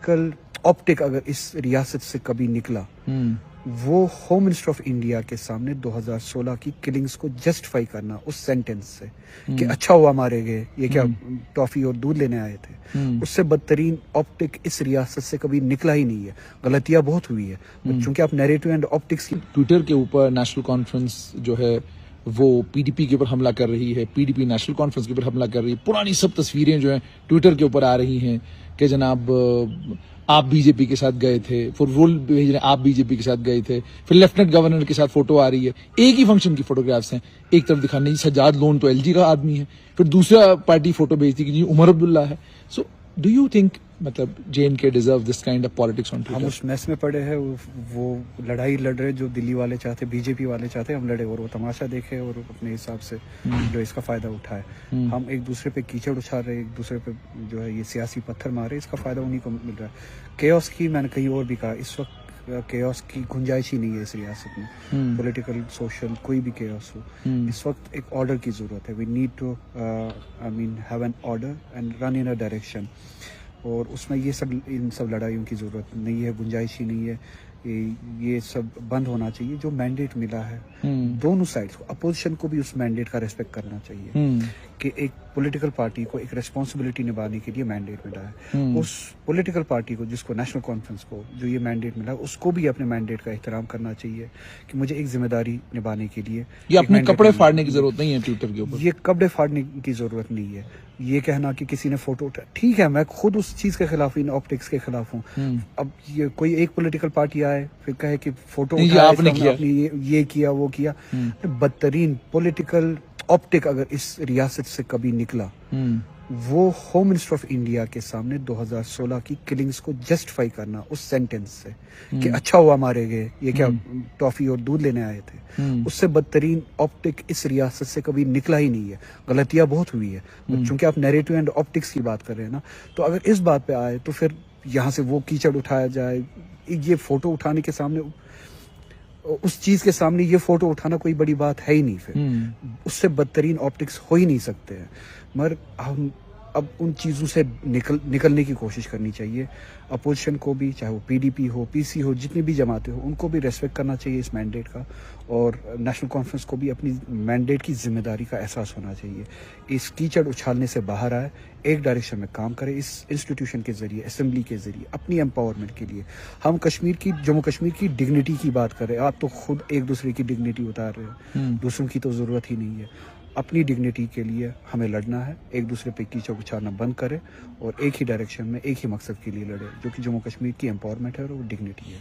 Political optic अगर इस रियासत से कभी निकला, वो होम मिनिस्टर ऑफ इंडिया के सामने 2016 की किलिंग्स को जस्टिफाई करना उस सेंटेंस से कि अच्छा हुआ मारे गए, ये क्या टॉफी और दूध लेने आए थे, उससे बदतरीन ऑप्टिक इस रियासत से कभी निकला ही नहीं है। गलतियां बहुत हुई है, चूंकि आप नैरेटिव एंड ऑप्टिक्स की ट्विटर के ऊपर नेशनल कॉन्फ्रेंस जो है वो पीडीपी के ऊपर हमला कर रही है, पीडीपी नेशनल कॉन्फ्रेंस के ऊपर हमला कर रही है। पुरानी सब तस्वीरें जो हैं ट्विटर के ऊपर आ रही हैं कि जनाब आप बीजेपी के साथ गए थे, फिर रोल भेज रहे आप बीजेपी के साथ गए थे, फिर लेफ्टिनेंट गवर्नर के साथ फोटो आ रही है। एक ही फंक्शन की फोटोग्राफ्स हैं, एक तरफ दिखाने सज्जाद लोन तो एलजी का आदमी है, फिर दूसरा पार्टी फोटो भेजती कि जी उमर अब्दुल्ला है। सो डू यू थिंक मतलब JNK deserve this kind of politics on Twitter? हम उस मैस में पड़े हैं, वो लड़ाई लड़ रहे जो दिल्ली वाले चाहते, बीजेपी वाले चाहते हम लड़े और वो तमाशा देखे और अपने हिसाब से जो इसका फायदा उठाए। हम एक दूसरे पे कीचड़ उछाल रहे, एक दूसरे पे जो है ये सियासी पत्थर मारे, इसका फायदा उन्हीं को मिल रहा है। केओस की मैंने कहीं और भी कहा, इस वक्त केओस की गुंजाइश ही नहीं है इस रियासत में, पॉलिटिकल सोशल कोई भी केओस हो। इस वक्त एक ऑर्डर की जरूरत है। We need to have an order and run in a direction, और उसमें इन सब लड़ाइयों की ज़रूरत नहीं है, गुंजाइश ही नहीं है। ये सब बंद होना चाहिए। जो मैंडेट मिला है दोनों साइड्स को, अपोजिशन को भी उस मैंडेट का रेस्पेक्ट करना चाहिए कि एक पॉलिटिकल पार्टी को एक रेस्पॉन्सिबिलिटी निभाने के लिए मैंडेट मिला है। उस पॉलिटिकल पार्टी को, जिसको नेशनल कॉन्फ्रेंस को जो ये मैंडेट मिला है, उसको भी अपने मैंडेट का एहतराम करना चाहिए कि मुझे एक जिम्मेदारी निभाने के लिए ये अपने कपड़े फाड़ने की जरूरत नहीं है ट्विटर के ऊपर। ये कपड़े फाड़ने की जरूरत नहीं है। ये कहना कि किसी ने फोटो उठा, ठीक है, मैं खुद उस चीज के खिलाफ, इन ऑप्टिक्स के खिलाफ हूँ। अब ये कोई एक पॉलिटिकल पार्टी आए फिर कहे कि फोटो आपने किया, ये किया वो किया, बदतरीन पॉलिटिकल ऑप्टिक अगर इस रियासत से कभी निकला, वो होम मिनिस्टर ऑफ इंडिया के सामने 2016 की किलिंग्स को जस्टिफाई करना उस सेंटेंस से कि अच्छा हुआ मारे गए, ये क्या टॉफी और दूध लेने आए थे, उससे बदतरीन ऑप्टिक इस रियासत से कभी निकला ही नहीं है। गलतियां बहुत हुई है, चूंकि आप नैरेटिव एंड ऑप्टिक्स की बात कर रहे हैं ना, तो अगर इस बात पे आए तो फिर यहाँ से वो कीचड़ उठाया जाए। ये फोटो उठाने के सामने, उस चीज के सामने ये फोटो उठाना कोई बड़ी बात है ही नहीं। फिर उससे बदतरीन ऑप्टिक्स हो ही नहीं सकते हैं। मगर हम अब उन चीज़ों से निकलने की कोशिश करनी चाहिए। अपोजिशन को भी, चाहे वो PDP हो, PC हो, जितनी भी जमातें हो, उनको भी रेस्पेक्ट करना चाहिए इस मैंडेट का, और नेशनल कॉन्फ्रेंस को भी अपनी मैंडेट की जिम्मेदारी का एहसास होना चाहिए। इस कीचड़ उछालने से बाहर आए, एक डायरेक्शन में काम करे, इस इंस्टीट्यूशन के जरिए, असेंबली के जरिए, अपनी एम्पावरमेंट के लिए। हम जम्मू कश्मीर की डिग्निटी की बात कर रहे हैं, आप तो खुद एक दूसरे की डिग्निटी उतार रहे हो, दूसरों की तो ज़रूरत ही नहीं है। अपनी डिग्निटी के लिए हमें लड़ना है, एक दूसरे पे कीचड़ उछालना बंद करें और एक ही डायरेक्शन में, एक ही मकसद के लिए लड़े, जो कि जम्मू कश्मीर की एम्पावरमेंट है और वो डिग्निटी है।